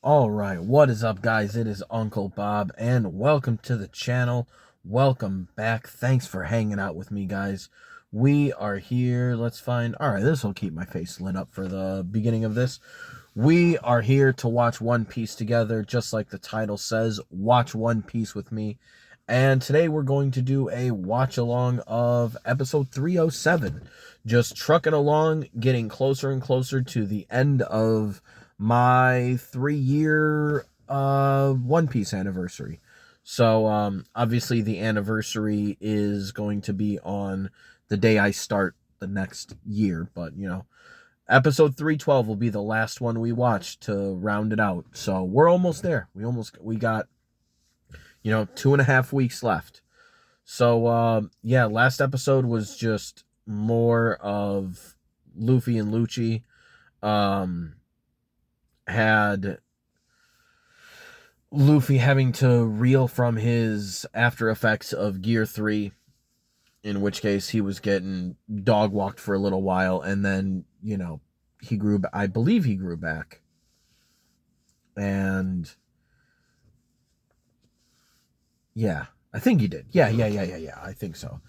Alright, what is up guys? It is Uncle Bob and welcome to the channel. Welcome back. Thanks for hanging out with me guys. We are here. Let's find... Alright, this will keep my face lit up for the beginning of this. We are here to watch One Piece together, just like the title says. Watch One Piece with me. And today we're going to do a watch along of episode 307. Just trucking along, getting closer and closer to the end of my 3-year One Piece anniversary. So obviously the anniversary is going to be on the day I start the next year, but episode 312 will be the last one we watch to round it out. So we're almost there. We got 2.5 weeks left. So yeah, last episode was just more of Luffy and Lucci. Had Luffy having to reel from his after effects of Gear 3, in which case he was getting dog walked for a little while, and then, he grew, I believe he grew back. And yeah, I think he did. Yeah, I think so.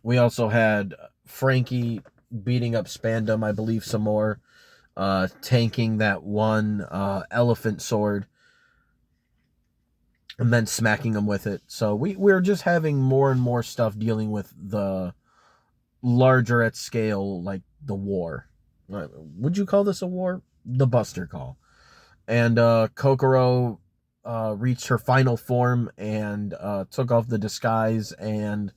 We also had Frankie beating up Spandam, I believe, some more. Tanking that one elephant sword and then smacking him with it. So we're just having more and more stuff dealing with the larger at scale, like the war. Would you call this a war? The Buster Call. And Kokoro reached her final form and took off the disguise and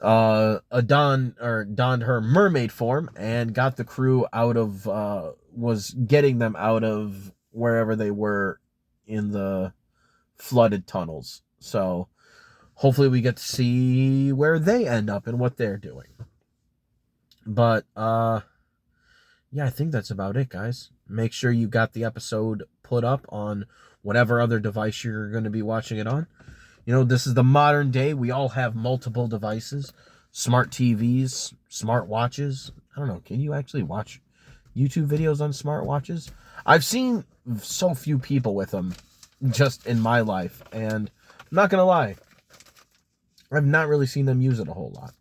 donned her mermaid form and got the crew out of was getting them out of wherever they were in the flooded tunnels. So hopefully we get to see where they end up and what they're doing. But yeah, I think that's about it, guys. Make sure you got the episode put up on whatever other device you're going to be watching it on. This is the modern day. We all have multiple devices, smart TVs, smart watches. I don't know. Can you actually watch YouTube videos on smart watches? I've seen so few people with them just in my life, and I'm not going to lie, I've not really seen them use it a whole lot.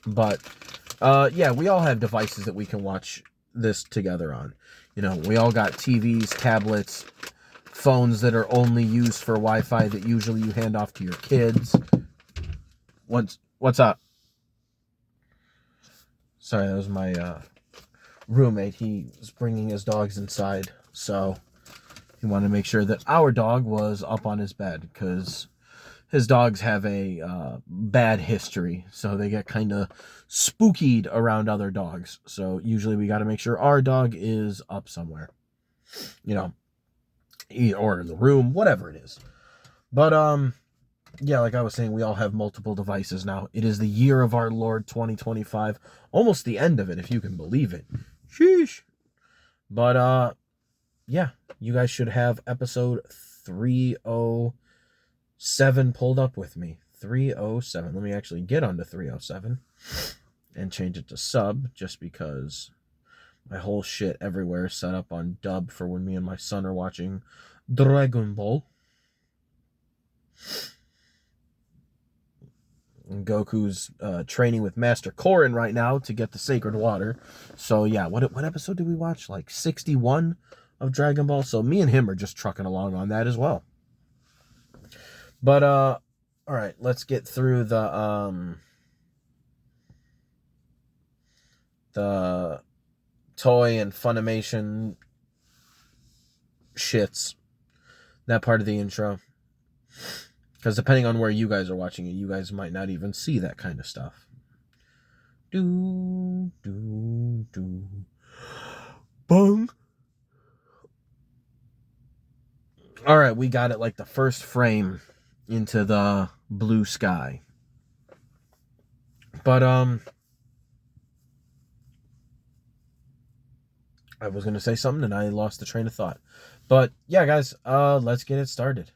But yeah, we all have devices that we can watch this together on. We all got TVs, tablets, phones that are only used for Wi-Fi that usually you hand off to your kids. What's up? Sorry, that was my roommate. He was bringing his dogs inside, so he wanted to make sure that our dog was up on his bed, because his dogs have a bad history, so they get kind of spookied around other dogs. So usually we got to make sure our dog is up somewhere, or in the room, whatever it is. But yeah, like I was saying, we all have multiple devices now. It is the year of our Lord 2025, almost the end of it, if you can believe it. Sheesh. But yeah, you guys should have episode 307 pulled up with me. 307. Let me actually get onto 307 and change it to sub, just because my whole shit everywhere is set up on dub for when me and my son are watching Dragon Ball. And Goku's training with Master Korin right now to get the sacred water. So yeah, what episode did we watch? Like 61 of Dragon Ball. So me and him are just trucking along on that as well. But all right, let's get through the Toei and Funimation shits. That part of the intro. Because depending on where you guys are watching it, you guys might not even see that kind of stuff. Do, do, do. Bung. All right, we got it like the first frame into the blue sky. But, I was going to say something and I lost the train of thought. But, yeah, guys, let's get it started.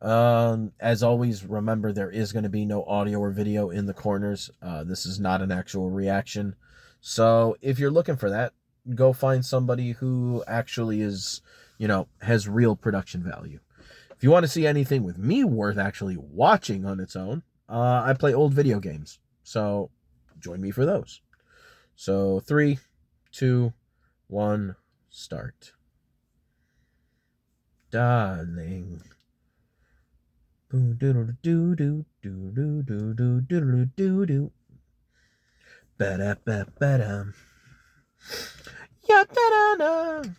As always, remember there is going to be no audio or video in the corners. This is not an actual reaction. So if you're looking for that, go find somebody who actually is has real production value. If you want to see anything with me worth actually watching on its own, I play old video games. So join me for those. So 3, 2, 1, start. Darling. Boom doodle doo doo doo doo doo doo doo doo doo. Ba da ba ba da. Ya da da da.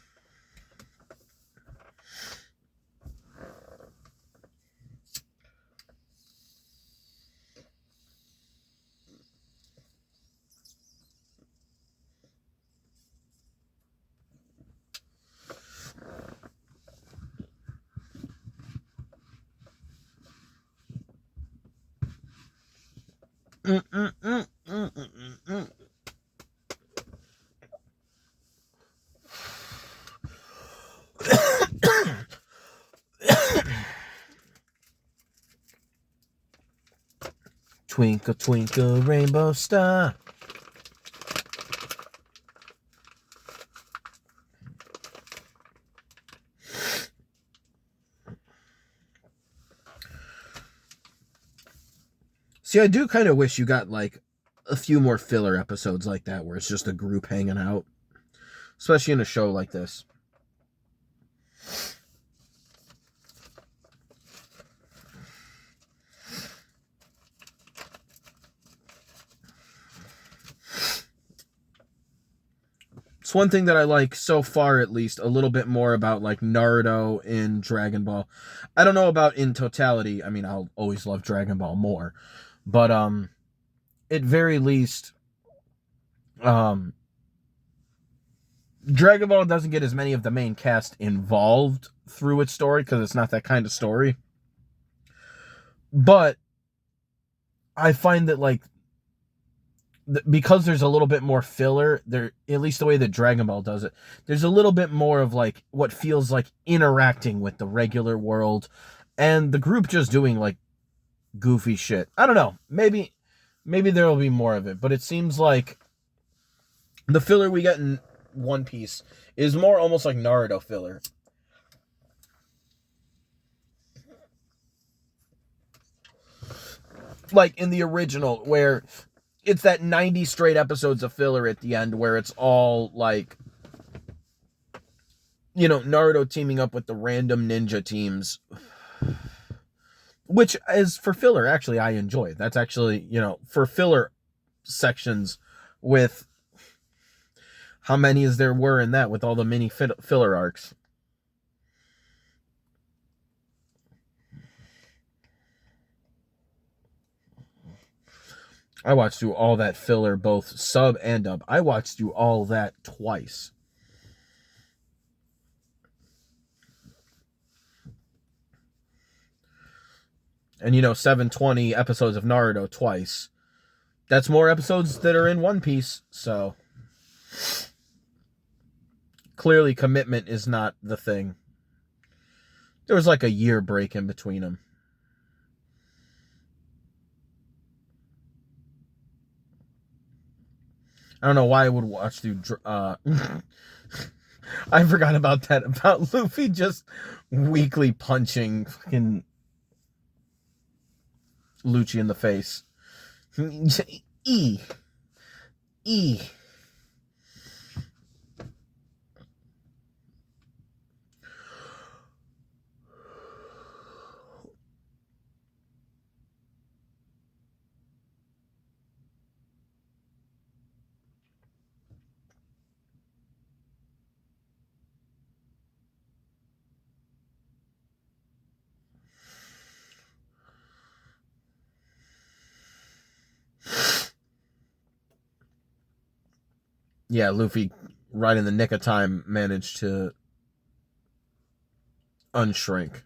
Twinkle, twinkle, rainbow star. See, I do kind of wish you got like a few more filler episodes like that where it's just a group hanging out, especially in a show like this. It's one thing that I like so far, at least, a little bit more about like Naruto in Dragon Ball. I don't know about in totality. I mean, I'll always love Dragon Ball more, but at very least, um, Dragon Ball doesn't get as many of the main cast involved through its story because it's not that kind of story. But I find that like because there's a little bit more filler there, at least the way that Dragon Ball does it, there's a little bit more of like what feels like interacting with the regular world and the group just doing like goofy shit. I don't know, maybe there will be more of it, but it seems like the filler we get in One Piece is more almost like Naruto filler. Like in the original, where it's that 90 straight episodes of filler at the end where it's all like, Naruto teaming up with the random ninja teams, which is for filler, actually, I enjoy. That's actually, for filler sections with how many as there were in that with all the mini filler arcs. I watched through all that filler, both sub and dub. I watched through all that twice. And 720 episodes of Naruto twice. That's more episodes that are in One Piece, so clearly commitment is not the thing. There was like a year break in between them. I don't know why I would watch through. I forgot about that, about Luffy just weakly punching fucking Lucci in the face. E. Yeah, Luffy, right in the nick of time, managed to unshrink.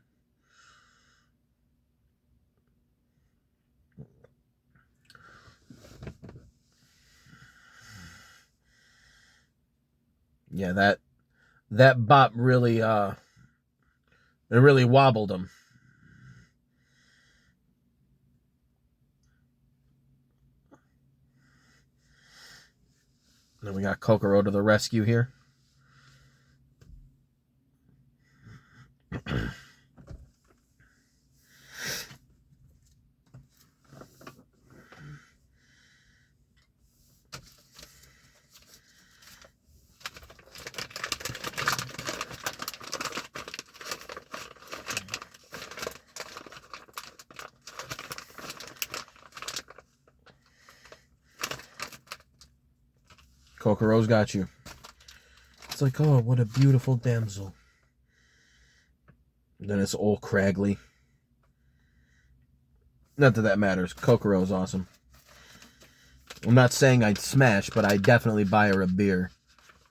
Yeah, that bop really it really wobbled him. Then we got Kokoro to the rescue here. Kokoro's got you. It's like, oh, what a beautiful damsel. Then it's all craggly. Not that that matters. Kokoro's awesome. I'm not saying I'd smash, but I'd definitely buy her a beer.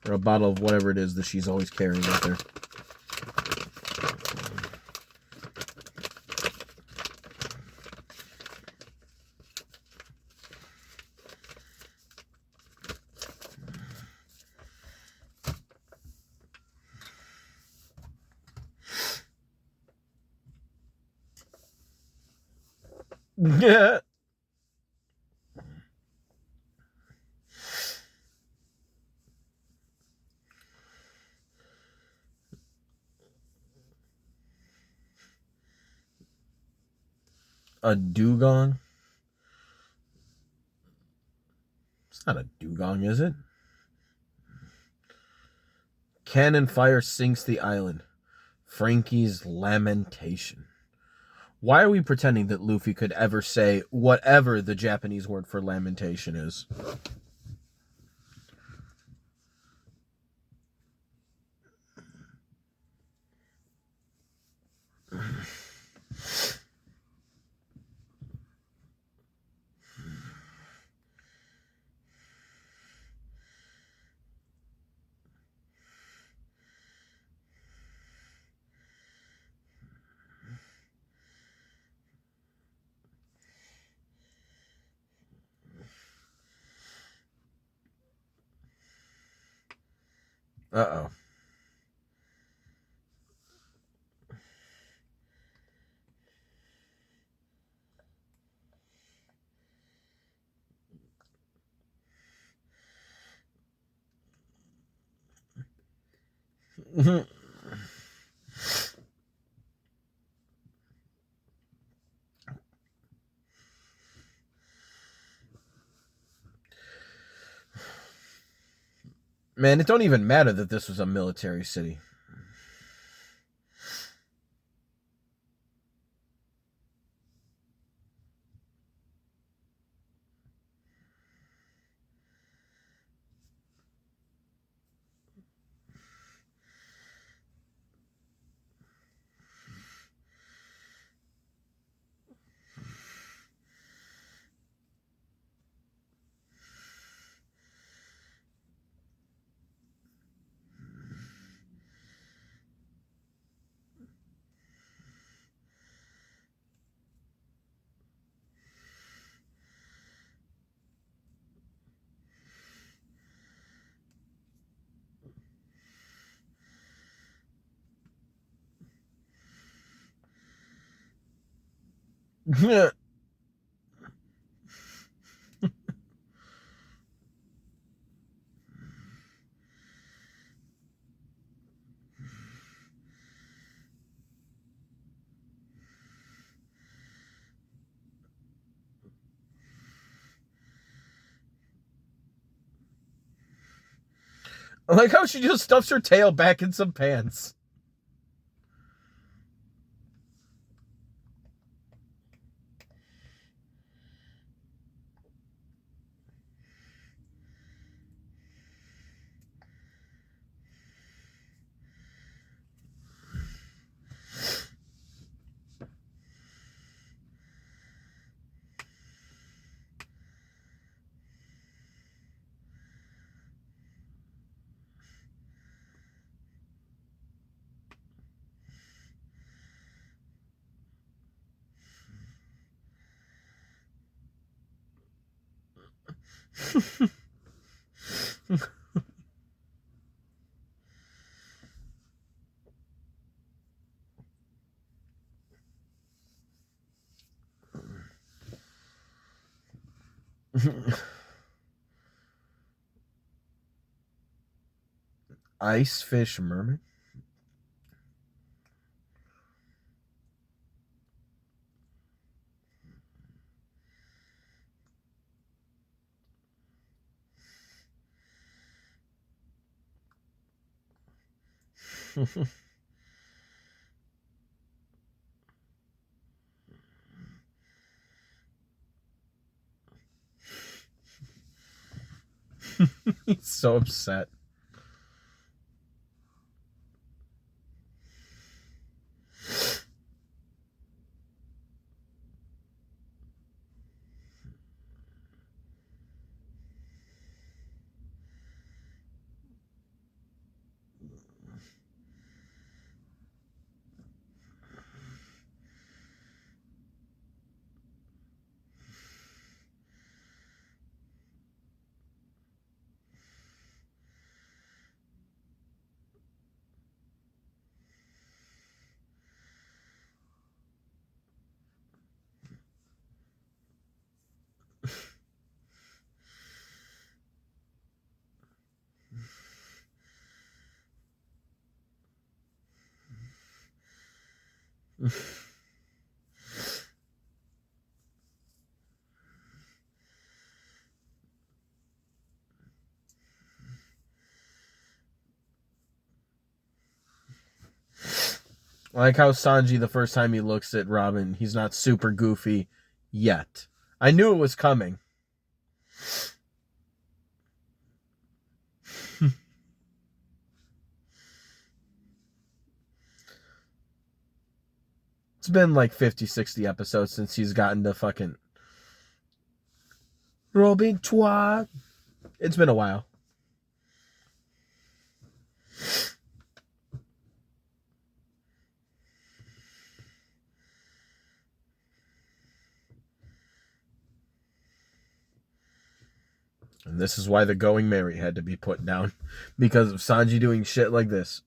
Or a bottle of whatever it is that she's always carrying with her. Yeah. A dugong? It's not a dugong, is it? Cannon fire sinks the island. Frankie's lamentation. Why are we pretending that Luffy could ever say whatever the Japanese word for lamentation is? Uh-oh. Man, it don't even matter that this was a military city. I like how she just stuffs her tail back in some pants. Ice fish mermaid? He's so upset. I like how Sanji, the first time he looks at Robin, he's not super goofy yet. I knew it was coming. It's been like 50, 60 episodes since he's gotten to fucking Robin Toi. It's been a while. And this is why the Going Merry had to be put down. Because of Sanji doing shit like this.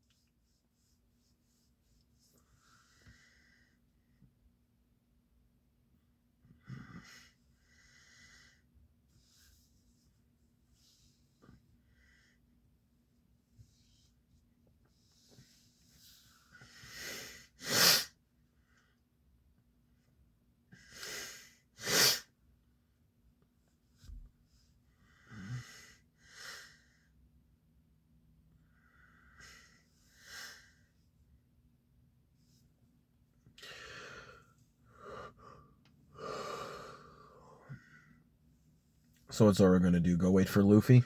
So what's Zoro gonna do? Go wait for Luffy?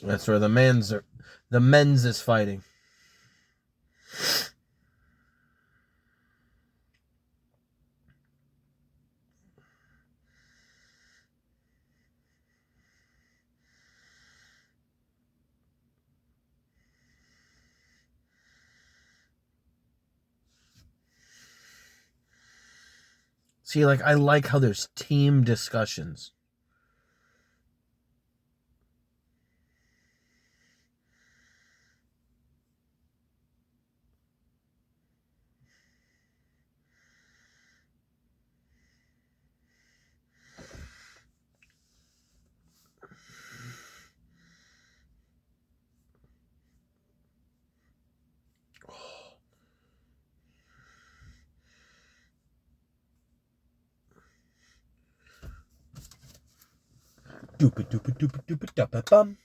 That's where the men's is fighting. See, like, I like how there's team discussions. Doopa doopa doopa doopa doopa bum.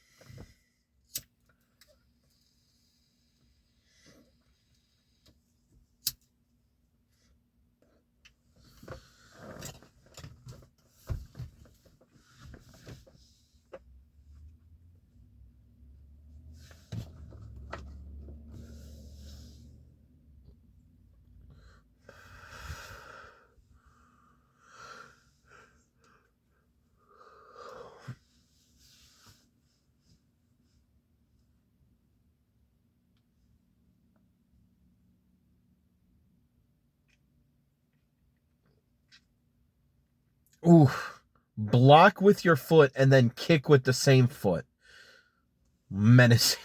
Ooh. Block with your foot and then kick with the same foot. Menacing.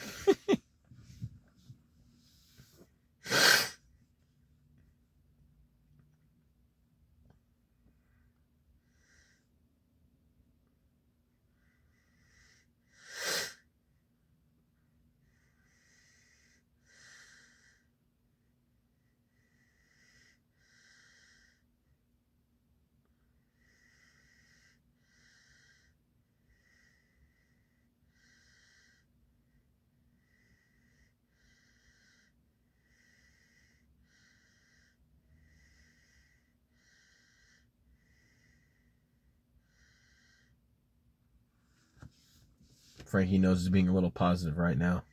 Frankie knows he's being a little positive right now.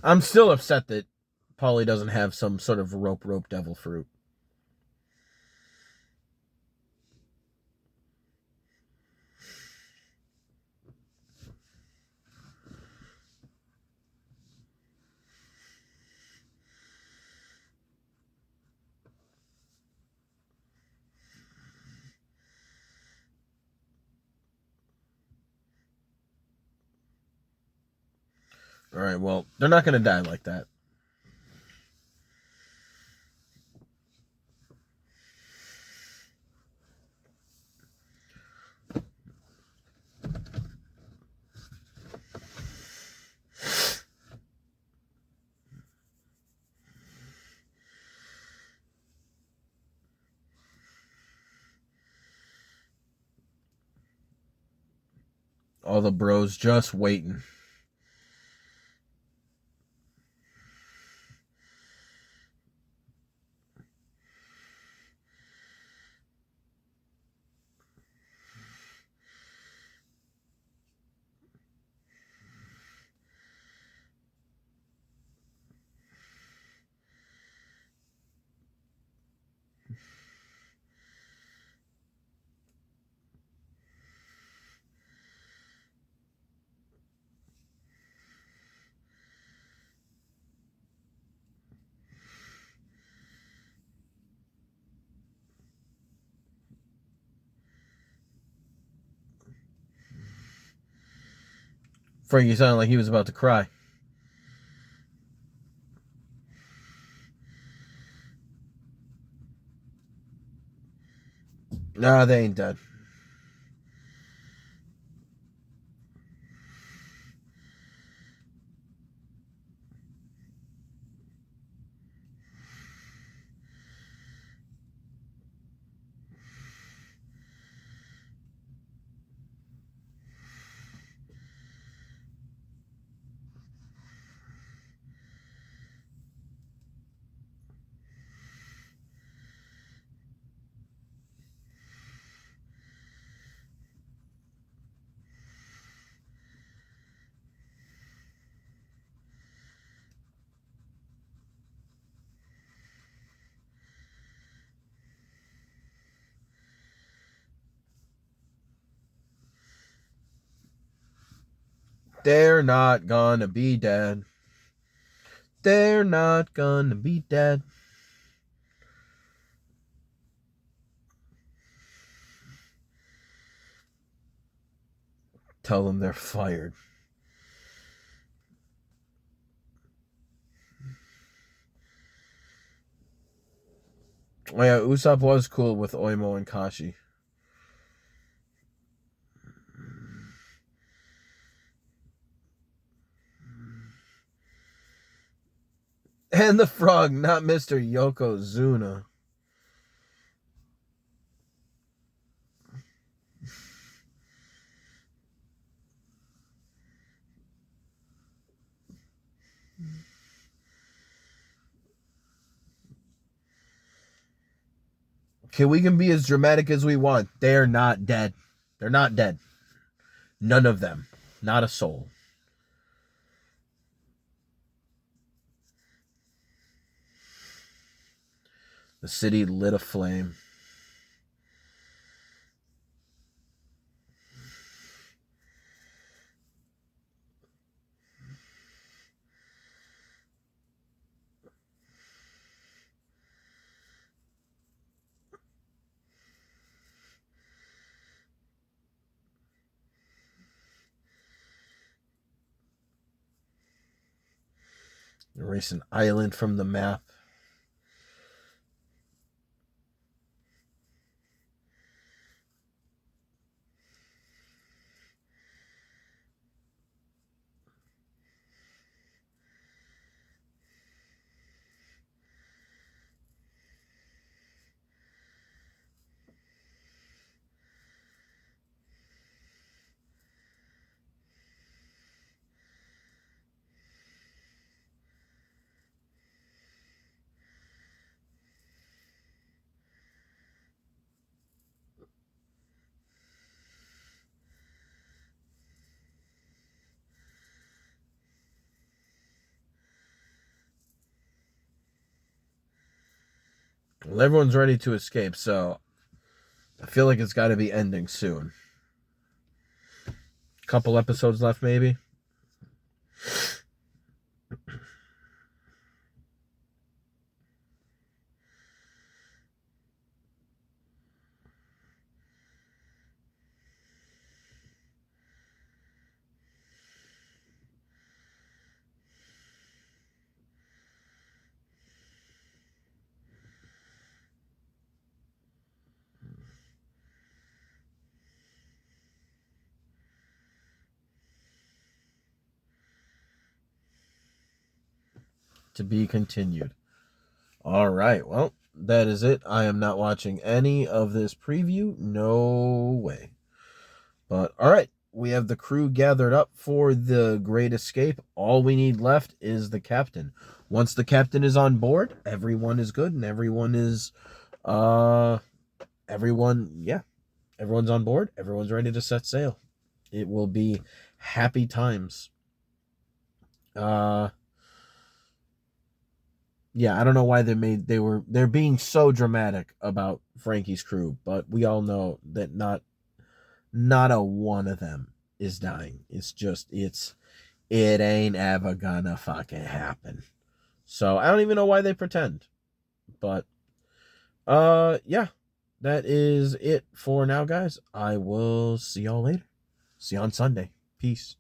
I'm still upset that Paulie doesn't have some sort of rope devil fruit. All right, well, they're not going to die like that. All the bros just waiting. Frankie sounded like he was about to cry. Nah, they ain't dead. They're not gonna be dead. They're not gonna be dead. Tell them they're fired. Oh yeah, Usopp was cool with Oimo and Kashi. And the frog, not Mr. Yokozuna. Okay, we can be as dramatic as we want. They are not dead. They're not dead. None of them. Not a soul. The city lit aflame. Erase an island from the map. Well, everyone's ready to escape, so I feel like it's got to be ending soon. Couple episodes left, maybe. To be continued. All right. Well, that is it. I am not watching any of this preview. No way. But all right. We have the crew gathered up for the Great Escape. All we need left is the captain. Once the captain is on board, everyone is good and everyone's on board. Everyone's ready to set sail. It will be happy times. Yeah, I don't know why they're being so dramatic about Frankie's crew, but we all know that not a one of them is dying. It ain't ever gonna fucking happen. So I don't even know why they pretend. But yeah, that is it for now, guys. I will see y'all later. See you on Sunday. Peace.